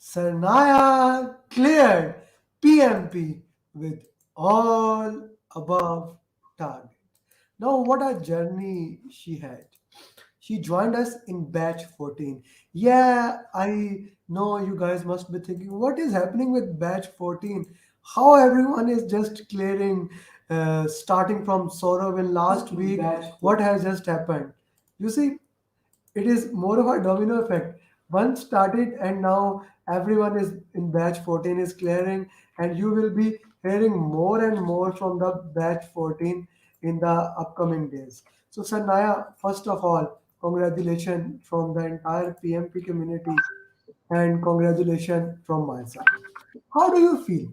Saranya cleared PMP with all above target. Now, what a journey she had. She joined us in batch 14. Yeah, I know you guys must be thinking, what is happening with batch 14? How everyone is just clearing, starting from Saurav in last week. What has just happened? You see, it is more of a domino effect. One started, and now everyone is in batch 14 is clearing, and you will be hearing more and more from the batch 14 in the upcoming days. So, Sanaya, first of all, congratulations from the entire PMP community, and congratulations from my side. How do you feel?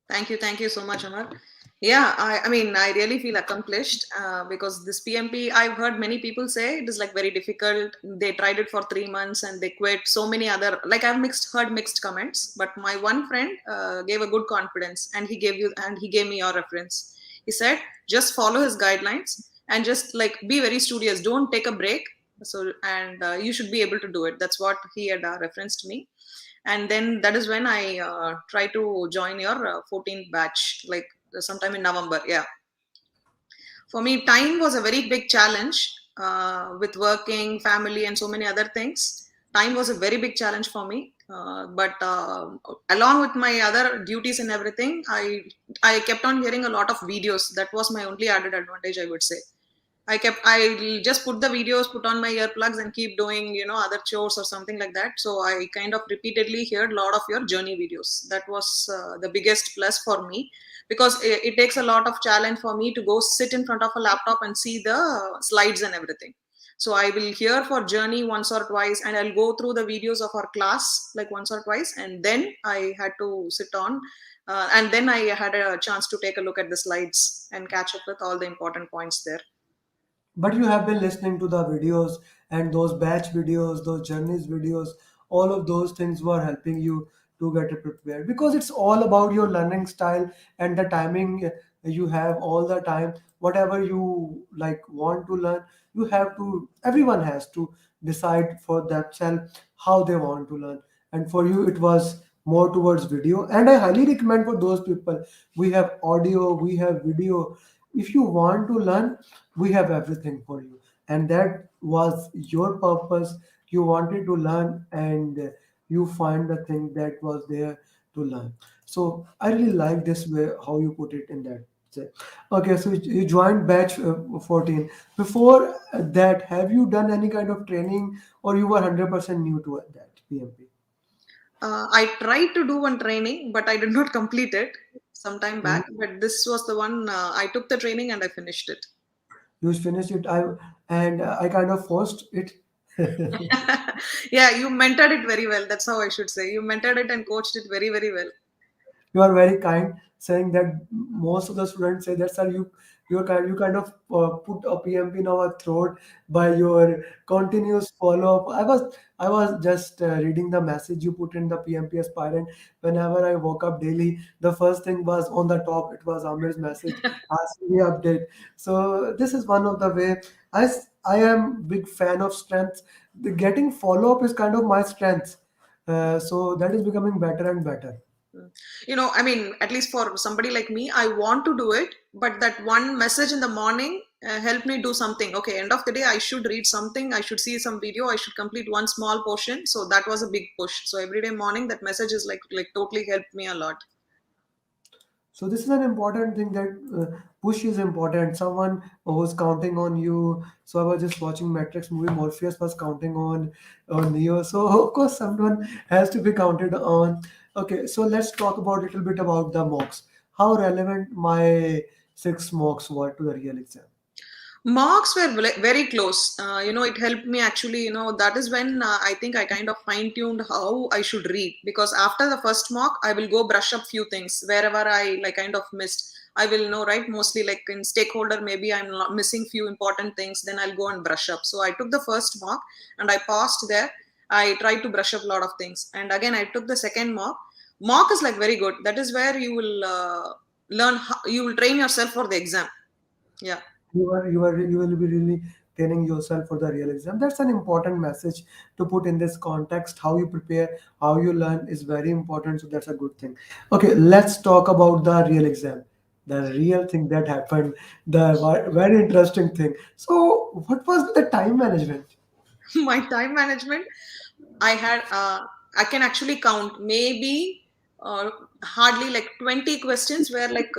Thank you so much, Amar. Yeah, I mean, I really feel accomplished because this PMP, I've heard many people say it is like very difficult. They tried it for 3 months and they quit. So many other, like I've heard mixed comments, but my one friend gave a good confidence and he gave me your reference. He said, just follow his guidelines and just like be very studious. Don't take a break. So, and you should be able to do it. That's what he had referenced me, and then that is when I try to join your 14th batch, like sometime in November. Yeah, for me time was a very big challenge with working, family, and so many other things. Time was a very big challenge for me, but along with my other duties and everything, I kept on hearing a lot of videos. That was my only added advantage, I would say. I just put the videos, put on my earplugs, and keep doing, other chores or something like that. So I kind of repeatedly heard a lot of your journey videos. That was the biggest plus for me, because it takes a lot of challenge for me to go sit in front of a laptop and see the slides and everything. So I will hear for journey once or twice, and I'll go through the videos of our class like once or twice, and then I had to sit on. And then I had a chance to take a look at the slides and catch up with all the important points there. But you have been listening to the videos and those batch videos, those journeys videos, all of those things were helping you to get it prepared, because it's all about your learning style and the timing. You have all the time, whatever you like want to learn, you have to, everyone has to decide for themselves how they want to learn. And for you it was more towards video, and I highly recommend for those people, we have audio, we have video. If you want to learn, we have everything for you, and that was your purpose. You wanted to learn, and you find the thing that was there to learn. So I really like this way how you put it in that say. Okay, so you joined batch 14. Before that, have you done any kind of training, or you were 100% new to that PMP? I tried to do one training, but I did not complete it some time back. But this was the one I took the training and I finished it. You finished it. I kind of forced it. Yeah, you mentored it very well. That's how I should say. You mentored it and coached it very, very well. You are very kind, saying that most of the students say that, sir, you kind of put a PMP in our throat by your continuous follow up. I was just reading the message you put in the PMP aspirant. Whenever I woke up daily, the first thing was on the top. It was Amir's message asking me update. So this is one of the way. I am big fan of strengths. The getting follow up is kind of my strength. So that is becoming better and better. Mm. I mean, at least for somebody like me, I want to do it, but that one message in the morning helped me do something. Okay, end of the day, I should read something, I should see some video, I should complete one small portion. So that was a big push. So every day morning, that message is like totally helped me a lot. So this is an important thing, that push is important. Someone who's counting on you. So I was just watching Matrix movie. Morpheus was counting on Neo. So of course someone has to be counted on. Okay, so let's talk about a little bit about the mocks. How relevant my 6 mocks were to the real exam? Marks were very close. It helped me actually. That is when I think I kind of fine tuned how I should read, because after the first mock, I will go brush up few things wherever I like kind of missed. I will know, right? Mostly like in stakeholder, maybe I'm not missing few important things. Then I'll go and brush up. So I took the first mock and I paused there. I tried to brush up a lot of things, and again I took the second mock. Mock is like very good. That is where you will learn. You will train yourself for the exam. Yeah. You will be really training yourself for the real exam. That's an important message to put in this context. How you prepare, how you learn is very important. So that's a good thing. Okay, let's talk about the real exam, the real thing that happened, the very interesting thing. So, what was the time management? My time management, I had I can actually count maybe hardly like 20 questions were like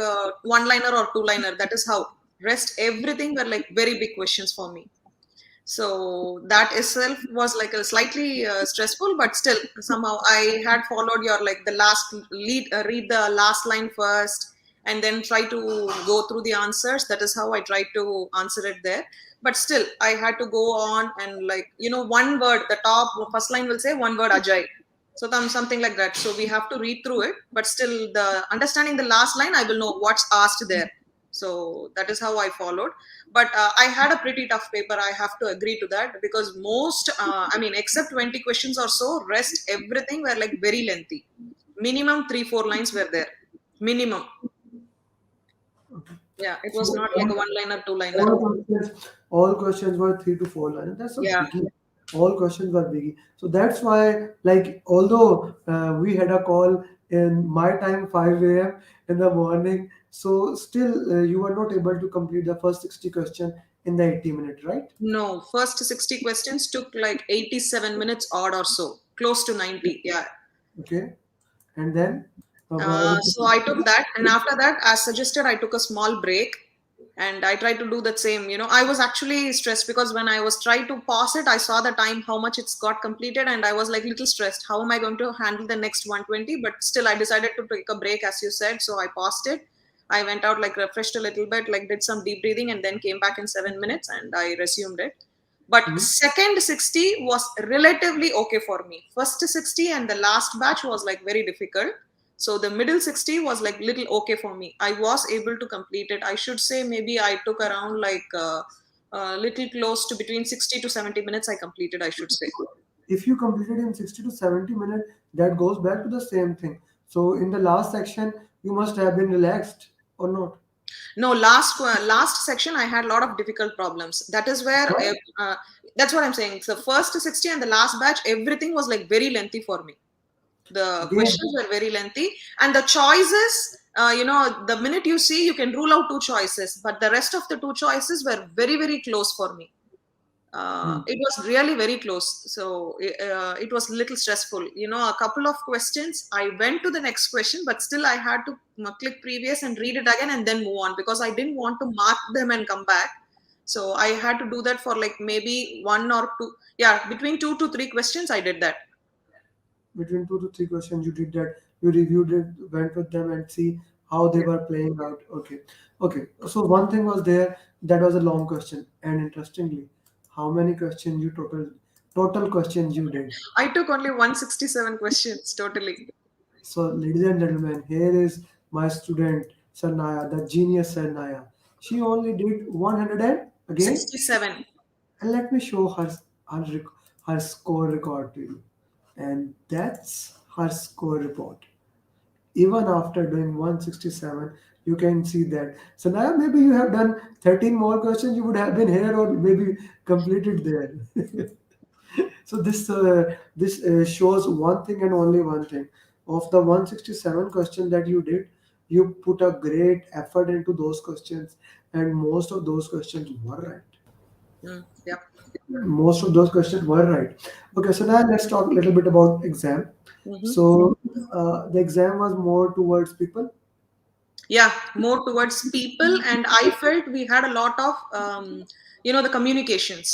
one liner or two liner. That is how. Rest everything were like very big questions for me. So that itself was like a slightly stressful, but still somehow I had followed your like the last lead, read the last line first, and then try to go through the answers. That is how I tried to answer it there. But still, I had to go on and like one word. The top first line will say one word Ajay. So something like that. So we have to read through it, but still the understanding the last line, I will know what's asked there. So that is how I followed. But I had a pretty tough paper, I have to agree to that, because most I mean except 20 questions or so, rest everything were like very lengthy. Minimum 3 4 lines were there, minimum. Yeah, it was So not like a one liner two liner. all questions were 3 to 4 lines. That's a Yeah. biggie. All questions were biggie. So that's why, like, although we had a call in my time 5 a.m. in the morning, so still you were not able to complete the first 60 question in the 80 minutes, right? No, first 60 questions took like 87 minutes odd or so, close to 90. Yeah. Okay, and then So I took that, and after that, as suggested, I took a small break, and I tried to do that same. I was actually stressed because when I was trying to pause it, I saw the time, how much it's got completed, and I was like little stressed. How am I going to handle the next 120? But still, I decided to take a break, as you said. So I paused it. I went out, like refreshed a little bit, like did some deep breathing, and then came back in 7 minutes, and I resumed it. But Mhm. second 60 was relatively okay for me. First 60 and the last batch was like very difficult. So the middle 60 was like little okay for me. I was able to complete it. I should say maybe I took around like little close to between 60 to 70 minutes I completed, I should say. If you completed in 60 to 70 minutes, that goes back to the same thing. So in the last section, you must have been relaxed or not. No, last section I had a lot of difficult problems. That is where What? that's what I'm saying. So first 60 and the last batch, everything was like very lengthy for me. The Again, questions were very lengthy, and the choices, the minute you see, you can rule out two choices, but the rest of the two choices were very very close for me. hmm, It was really very close, so it was a little stressful. A couple of questions I went to the next question, but still I had to click previous and read it again and then move on, because I didn't want to mark them and come back. So I had to do that for like maybe one or two, yeah, between 2 to 3 questions I did that. between 2 to 3 questions, you did that. You reviewed it, went with them, and see how they Yeah. were playing out. Okay, okay. So one thing was there that was a long question, and interestingly, how many questions you total questions you did. I took only 167 questions totally. So, ladies and gentlemen, here is my student Saranya, the genius Saranya. She only did 100 and again, 67. and let me show her score record to you. And that's her score report. Even after doing 167, you can see that. So now maybe you have done 13 more questions, you would have been here or maybe completed there. So this shows one thing and only one thing. Of the 167 question that you did, you put a great effort into those questions, and most of those questions were right. Yeah. Most of those questions were right. Okay, so now let's talk a little bit about exam. Hmm. So the exam was more towards people. Yeah, more towards people, and I felt we had a lot of the communications.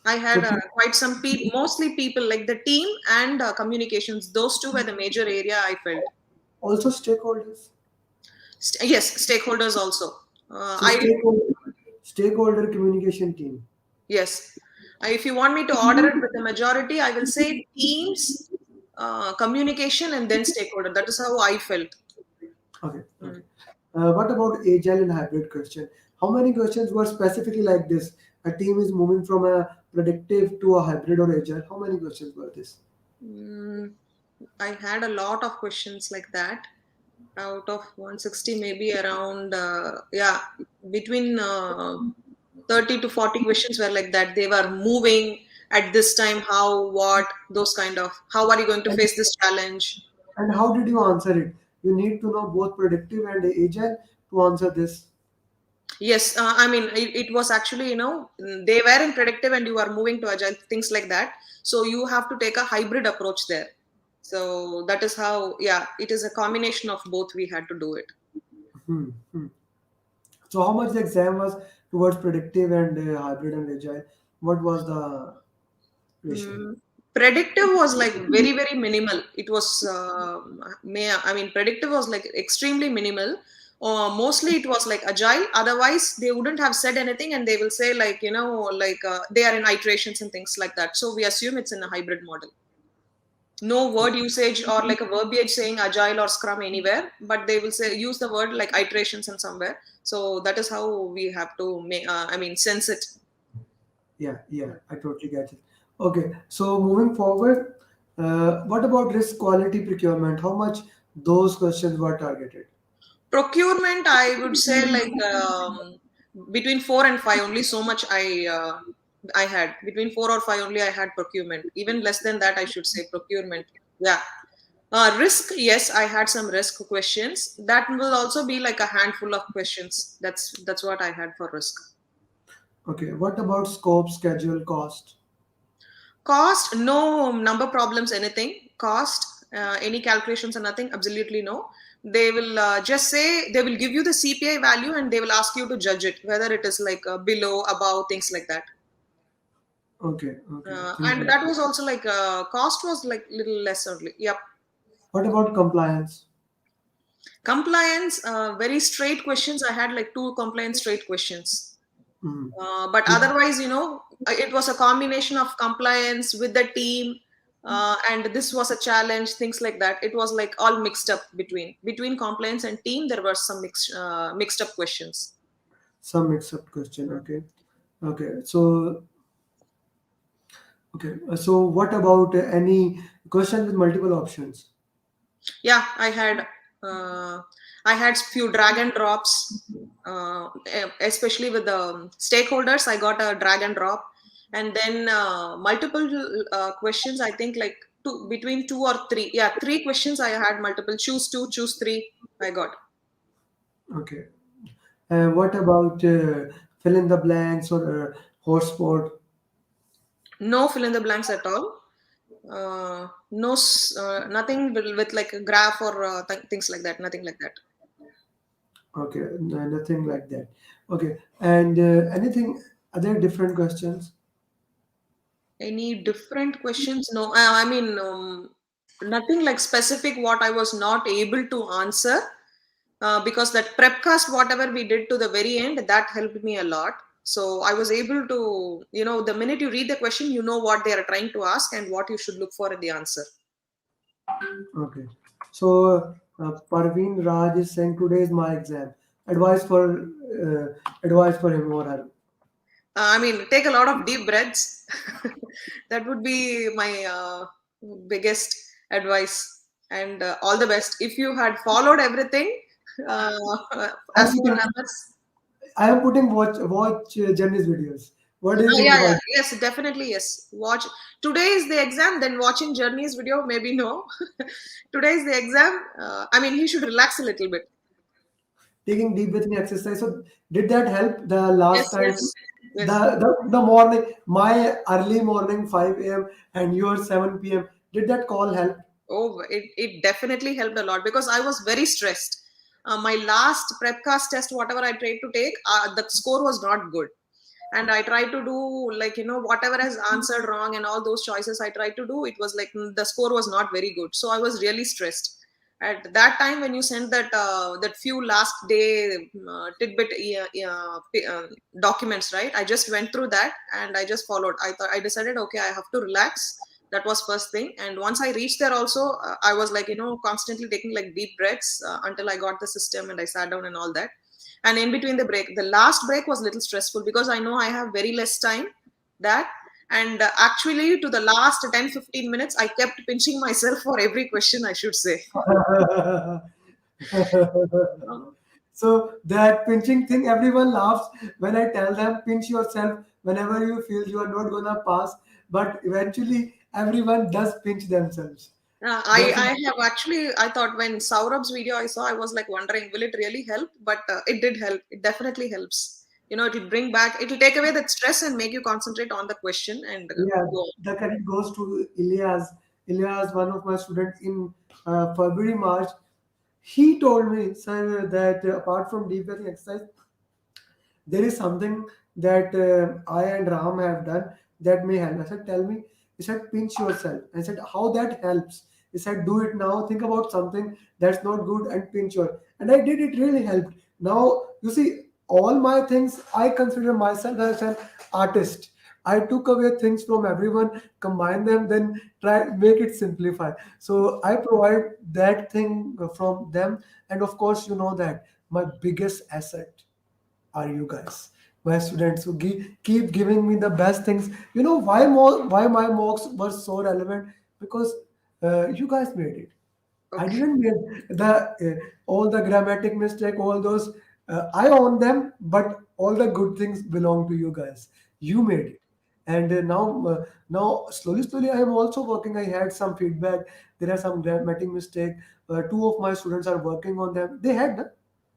I So had quite some people, mostly people, like the team and communications. Those two were the major area I felt. also stakeholders. Yes, stakeholders also. So I stakeholder communication team. Yes. If you want me to order it with the majority, I will say teams, communication, and then stakeholder. That is how I felt. Okay, Mm. okay. What about agile and hybrid question? How many questions were specifically like this? A team is moving from a predictive to a hybrid or agile. How many questions were this? Mm, I had a lot of questions like that. Out of 160, maybe around, yeah, between 30 to 40 questions were like that. They were moving at this time, how, what, those kind of, how are you going to And, face this challenge? and how did you answer it? You need to know both predictive and agile to answer this. Yes, I mean, it was actually, they were in predictive and you are moving to agile, things like that. So you have to take a hybrid approach there. So that is how, yeah, it is a combination of both we had to do it. Hmm. Hmm. So how much the exam was towards predictive and hybrid and agile? What was the ratio? Mm, predictive was like very, very minimal. It was, I mean, predictive was like extremely minimal. Mostly it was like agile. Otherwise, they wouldn't have said anything and they will say, like, like they are in iterations and things like that. So we assume it's in a hybrid model. No word usage or like a verbiage saying agile or scrum anywhere, but they will say use the word like iterations and somewhere. So that is how we have to make, I mean, sense it. Yeah, yeah, I totally get it. Okay, so moving forward, what about risk quality procurement? How much those questions were targeted? Procurement, I would say like between 4 and 5 only. So much I had between 4 or 5 only. I had procurement. Even less than that, I should say procurement. Yeah. Risk, yes, I had some risk questions. That will also be like a handful of questions. That's what I had for risk. Okay, what about scope, schedule, cost? Cost, no number problems, anything. Cost, any calculations or nothing, absolutely no. They will just say, they will give you the CPI value and they will ask you to judge it, whether it is like below, above, things like that. Okay, okay, things And like that that. was also like, cost was like little less only. Yep. What about compliance? Compliance, very straight questions. I had like two compliance straight questions. Mm. But otherwise, it was a combination of compliance with the team, and this was a challenge, things like that. It was like all mixed up between compliance and team. There were some mixed up questions. Some mix-up question. Okay, okay. So what about any question with multiple options? Yeah, uh, I had few drag and drops, especially with the stakeholders. I got a drag and drop, and then multiple questions. I think like two, between two or three. Yeah, three questions. I had multiple. Choose two, choose three. I got Okay. What about fill in the blanks or hotspot? no fill in the blanks at all. No, nothing with like a graph or things like that. Nothing like that. Okay, nothing like that. Okay, and anything other different questions? Any different questions? No, I mean, nothing like specific what I was not able to answer, because that prepcast, whatever we did to the very end, that helped me a lot. So I was able to, the minute you read the question, you know what they are trying to ask and what you should look for in the answer. Okay. So Parveen Raj is saying today is my exam. Advice for advice for him or her. I mean, take a lot of deep breaths. That would be my biggest advice. And all the best. If you had followed everything, uh, I as per mean, others, I am putting watch Jenny's videos. What do you think yeah, yeah, about? yes, definitely, yes. Watch. Today is the exam, then watching Journey's video, maybe no. Today is the exam. I mean, he should relax a little bit. Taking deep breathing exercise. So did that help the Yes, last time? yes, yes. The morning, my early morning 5 a.m. and your 7 p.m. Did that call help? Oh, it definitely helped a lot because I was very stressed. My last prepcast test, whatever I tried to take, the score was not good. And I tried to do like, whatever has answered wrong and all those choices I tried to do, it was like the score was not very good. So I was really stressed. At that time, when you sent that few last day tidbit documents, right? I just went through that and I just followed. I decided, okay, I have to relax. That was first thing. And once I reached there also, I was like, constantly taking like deep breaths until I got the system and I sat down and all that. And in between the last break was a little stressful because I know I have very less time. That and actually to the last 10-15 minutes I kept pinching myself for every question, I should say. So that pinching thing, everyone laughs when I tell them pinch yourself whenever you feel you are not gonna pass. But eventually, everyone does pinch themselves. That's I have actually, I thought when Saurabh's video I saw, I was like wondering, will it really help? But it did help. It definitely helps. It'll bring back, it'll take away that stress and make you concentrate on the question and yeah. go on. The credit goes to Ilyas. Ilyas, one of my students in February March. He told me, sir, that apart from deep breathing exercise, there is something that I and Ram have done that may help. I said, tell me. He said, pinch yourself. I said, how that helps? He said, do it now. Think about something that's not good and pinch your. And I did. It really helped. Now you see, all my things. I consider myself as an artist. I took away things from everyone, combine them, then try make it simplify. So I provide that thing from them, and of course, you know that my biggest asset are you guys, my students who keep giving me the best things. You know why my mocks were so relevant? Because you guys made it. I Okay. didn't make the all the grammatic mistake, all those. I own them, but all the good things belong to you guys. You made it, and now slowly I am also working. I had some feedback. There are some grammatic mistake. Two of my students are working on them. They had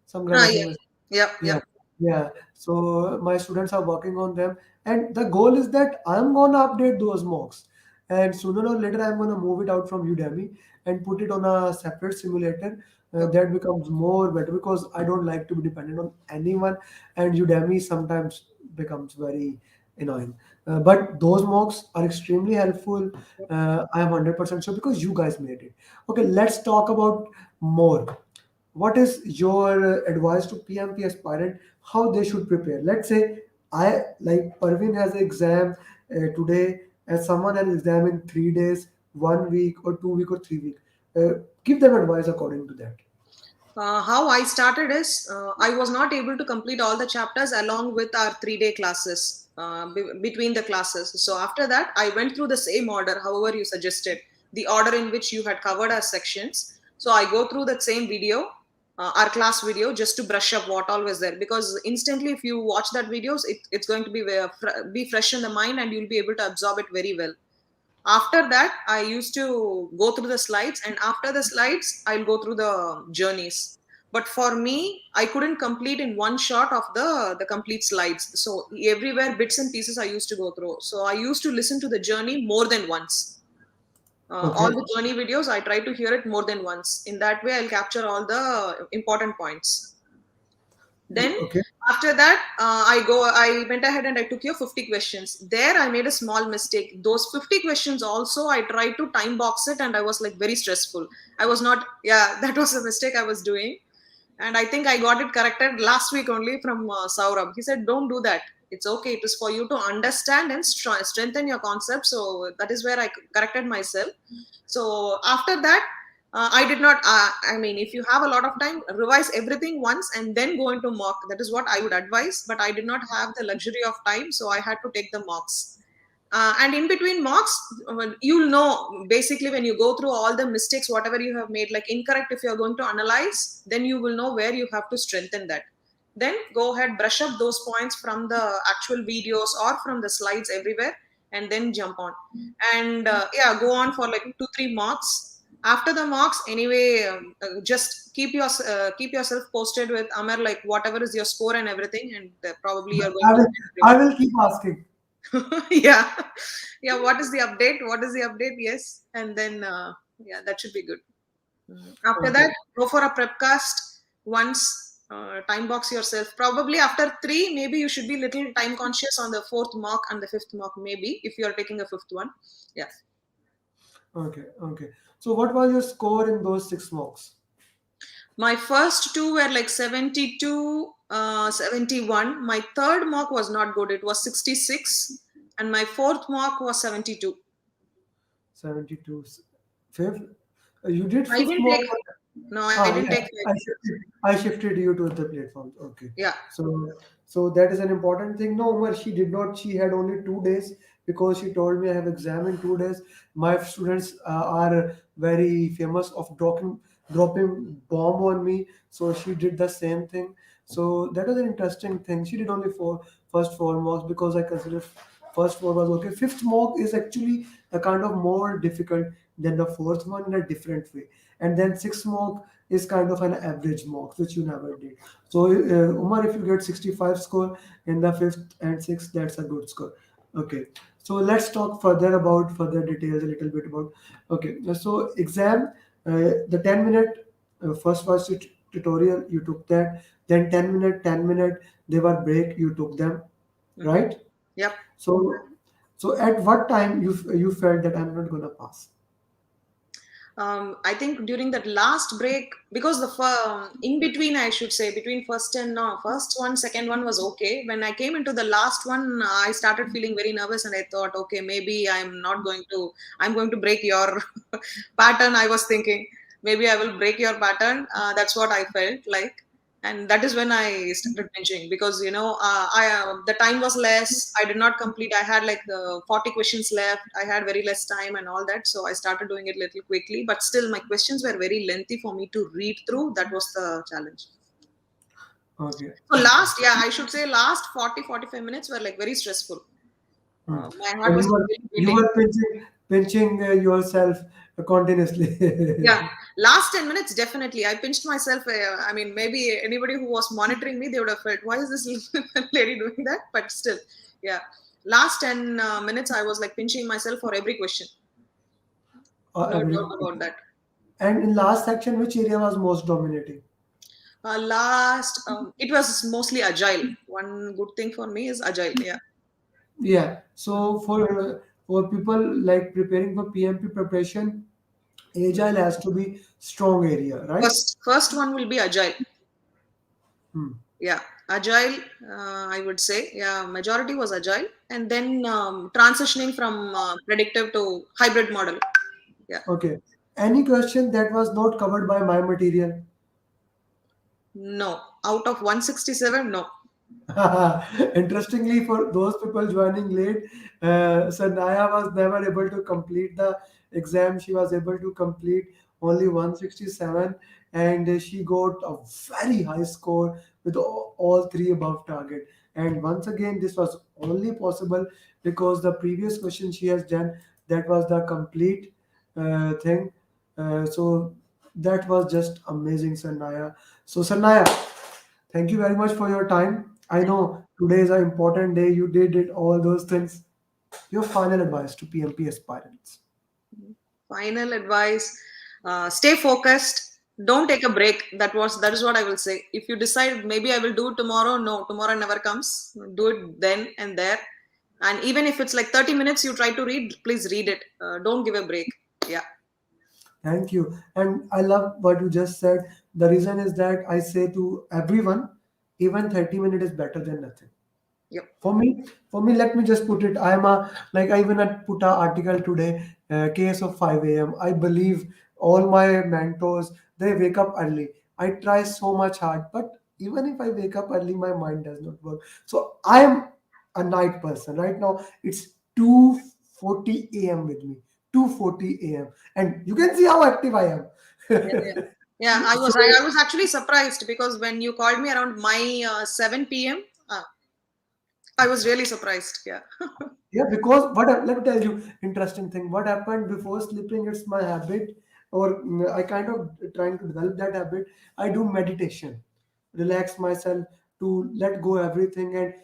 some grammatic Yeah. mistake. Yep. Yeah, Yep. yeah. So my students are working on them, and the goal is that I'm gonna update those mocks, and sooner or later I'm gonna move it out from Udemy and put it on a separate simulator. Okay. That becomes more better because I don't like to be dependent on anyone, and Udemy sometimes becomes very annoying. But those mocks are extremely helpful. I am 100% sure because you guys made it. Okay, let's talk about more. What is your advice to PMP aspirant how they should prepare? Let's say I like Parveen has an exam today, and someone has exam in 3 days, 1 week, or 2 week, or 3 week. Give them advice according to that. How I started is I was not able to complete all the chapters along with our 3 day classes between the classes. So after that, I went through the same order, however you suggested, the order in which you had covered our sections. So I go through that same video, our class video, just to brush up what all was there. Because instantly, if you watch that videos, it's going to be fresh in the mind and you'll be able to absorb it very well. After that, I used to go through the slides, and after the slides, I'll go through the journeys. But for me, I couldn't complete in one shot of the complete slides. So everywhere, bits and pieces I used to go through. So I used to listen to the journey more than once. All Okay. the journey videos, I try to hear it more than once. In that way, I'll capture all the important points. Then Okay. after that, I went ahead and I took your 50 questions. There, I made a small mistake. Those 50 questions also, I tried to time box it and I was like very stressful. I was not, yeah, that was a mistake I was doing. And I think I got it corrected last week only from Saurabh. He said, don't do that. It's okay. It is for you to understand and strengthen your concept. So that is where I corrected myself. So after that, I did not. I mean, if you have a lot of time, revise everything once and then go into mock. That is what I would advise. But I did not have the luxury of time, so I had to take the mocks. And in between mocks, you'll know basically when you go through all the mistakes, whatever you have made, like incorrect, if you're going to analyze, then you will know where you have to strengthen that. Then go ahead, brush up those points from the actual videos or from the slides everywhere, and then jump on. And yeah, go on for like 2 3 mocks. After the mocks, anyway, just keep yourself posted with Amar, like whatever is your score and everything, and probably you're going I to will get I rewarded. will keep asking. Yeah, yeah, what is the update, what is the update, yes, and then yeah, that should be good. After Okay. that, go for a prepcast once. Time box yourself, probably after 3, maybe you should be little time conscious on the fourth mock and the fifth mock, maybe if you're taking a fifth one. Yeah. Okay. Okay. So what was your score in those 6 mocks? My first two were like 72, 71. My third mock was not good, it was 66, and my fourth mock was 72. 72. Fifth. You did I fifth didn't mock. take, no, I Ah, didn't yeah, take I it. shifted, I shifted you to the platforms. Okay. Yeah. So that is an important thing. No, Umar, she did not. She had only 2 days because she told me I have exam in 2 days. My students are very famous of dropping bomb on me. So she did the same thing. So that was an interesting thing. She did only first four mocks because I consider first four was okay. Fifth mock is actually a kind of more difficult than the fourth one in a different way. And then sixth mock is kind of an average mock which you never did. So Umar, if you get 65 score in the fifth and sixth, that's a good score. Okay. So let's talk further about further details a little bit about. Okay. So exam, the 10-minute first tutorial you took that, then 10-minute they were break you took them, Mhm. right? Yep. So at what time you felt that I'm not gonna pass? I think during that last break, because in between, I should say, between first and first one, second one was okay. When I came into the last one, I started feeling very nervous, and I thought, okay, maybe I'm going to break your pattern. I was thinking, maybe I will break your pattern. That's what I felt like. And that is when I started pinching because I the time was less. I did not complete. I had like 40 questions left. I had very less time and all that, so I started doing it little quickly. But still, my questions were very lengthy for me to read through. That was the challenge. Okay. So last, yeah, I should say last 40-45 minutes were like very stressful. Hmm. My heart And was really you beating. were pinching yourself continuously. Yeah, last 10 minutes, definitely. I pinched myself. I mean, maybe anybody who was monitoring me, they would have felt, why is this lady doing that? But still, yeah. Last 10 minutes, I was like pinching myself for every question. No Every doubt about that. and in last section, which area was most dominating? It was mostly agile. One good thing for me is agile. Yeah. Yeah. So for people like preparing for PMP preparation, agile has to be strong area, right? First one will be agile. Hmm. Yeah, agile. I would say, yeah, majority was agile, and then transitioning from predictive to hybrid model. Yeah. Okay. Any question that was not covered by my material? No, out of 167, no. Interestingly, for those people joining late, Sanaya was never able to complete the exam. She was able to complete only 167, and she got a very high score with all three above target. And once again, this was only possible because the previous question she has done, that was the complete thing. So that was just amazing, Sanaya. So Sanaya, thank you very much for your time. I know today is an important day. You did it, all those things. Your final advice to PMP aspirants. Final advice: stay focused. Don't take a break. That is what I will say. If you decide maybe I will do it tomorrow, no, tomorrow never comes. Do it then and there. And even if it's like 30 minutes, you try to read. Please read it. Don't give a break. Yeah. Thank you. And I love what you just said. The reason is that I say to everyone, even 30 minutes is better than nothing. Yep. For me, let me just put it. I'm a like I even had put a article today. Case of 5 a.m. I believe all my mentors they wake up early. I try so much hard, but even if I wake up early, my mind does not work. So I am a night person. Right now, it's 2:40 a.m. with me. 2:40 a.m. And you can see how active I am. Yeah, yeah. Yeah, So I was actually surprised because when you called me around my 7 p.m., I was really surprised. Yeah. yeah, because let me tell you interesting thing. What happened before sleeping? It's my habit, or I kind of trying to develop that habit. I do meditation, relax myself to let go everything, and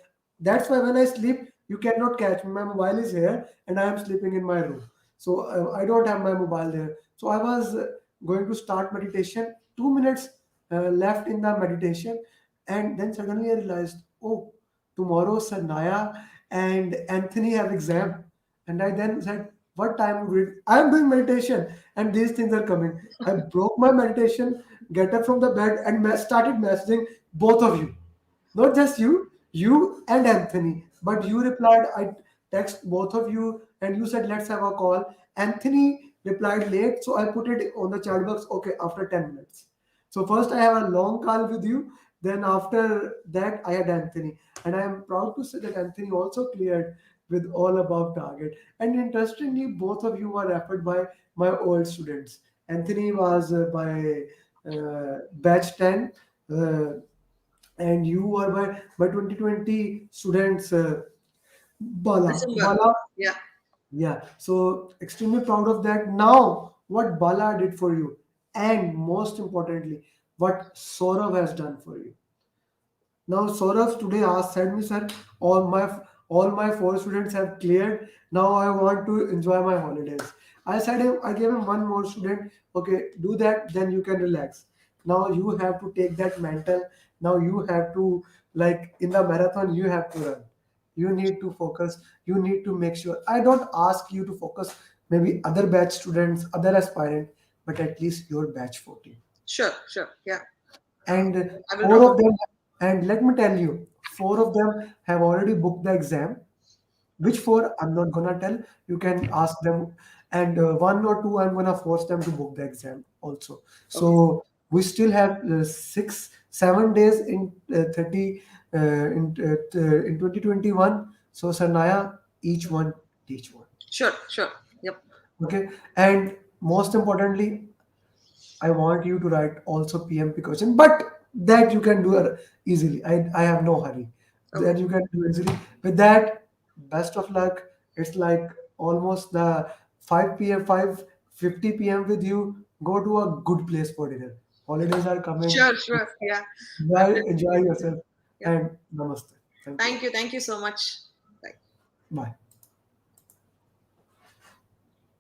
that's why when I sleep, you cannot catch me. My mobile is here, and I am sleeping in my room, so I don't have my mobile there. So I was going to start meditation. 2 minutes left in the meditation, and then suddenly I realized, oh, tomorrow Sanaya and Anthony have exam. And I then said, what time would it? I am doing meditation and these things are coming. I broke my meditation, get up from the bed and started messaging both of you. Not just you and Anthony. But you replied, I text both of you and you said, let's have a call. Anthony replied late, so I put it on the chat box, okay, after 10 minutes. So first I have a long call with you. Then after that, I had Anthony. And I am proud to say that Anthony also cleared with all above target. And interestingly, both of you were referred by my old students. Anthony was by batch 10, uh, and you were by 2020 students. December. Bala, Yeah. yeah. So extremely proud of that. Now, what Bala did for you, and most importantly, what Saurav has done for you. Now Saurav today asked said me, sir, all my four students have cleared. Now I want to enjoy my holidays. I gave him one more student. Okay, do that, then you can relax. Now you have to take that mental. Now you have to, like in the marathon, you have to run. You need to focus. You need to make sure. I don't ask you to focus maybe other batch students, other aspirant, but at least your batch 14. Sure, sure. Yeah. Uh, And I will four drop. of them, and let me tell you, four of them have already booked the exam. Which four, I'm not gonna tell. You can ask them, and one or two, I'm gonna force them to book the exam also. Okay. So we still have 6 7 days in 30 in 2021. So Sanaya, each one teach one. Sure, sure. Yep. Okay, and most importantly, I want you to write also PMP question, but that you can do easily. I have no hurry. Okay. That you can do easily. With that, best of luck. It's like almost the 5 p.m. 5:50 p.m. with you. Go to a good place for dinner. Holidays are coming. Sure, sure. Yeah. I will Enjoy definitely do that. yourself Yep. and namaste. Thank you. Thank you. Thank you so much. Bye. Bye.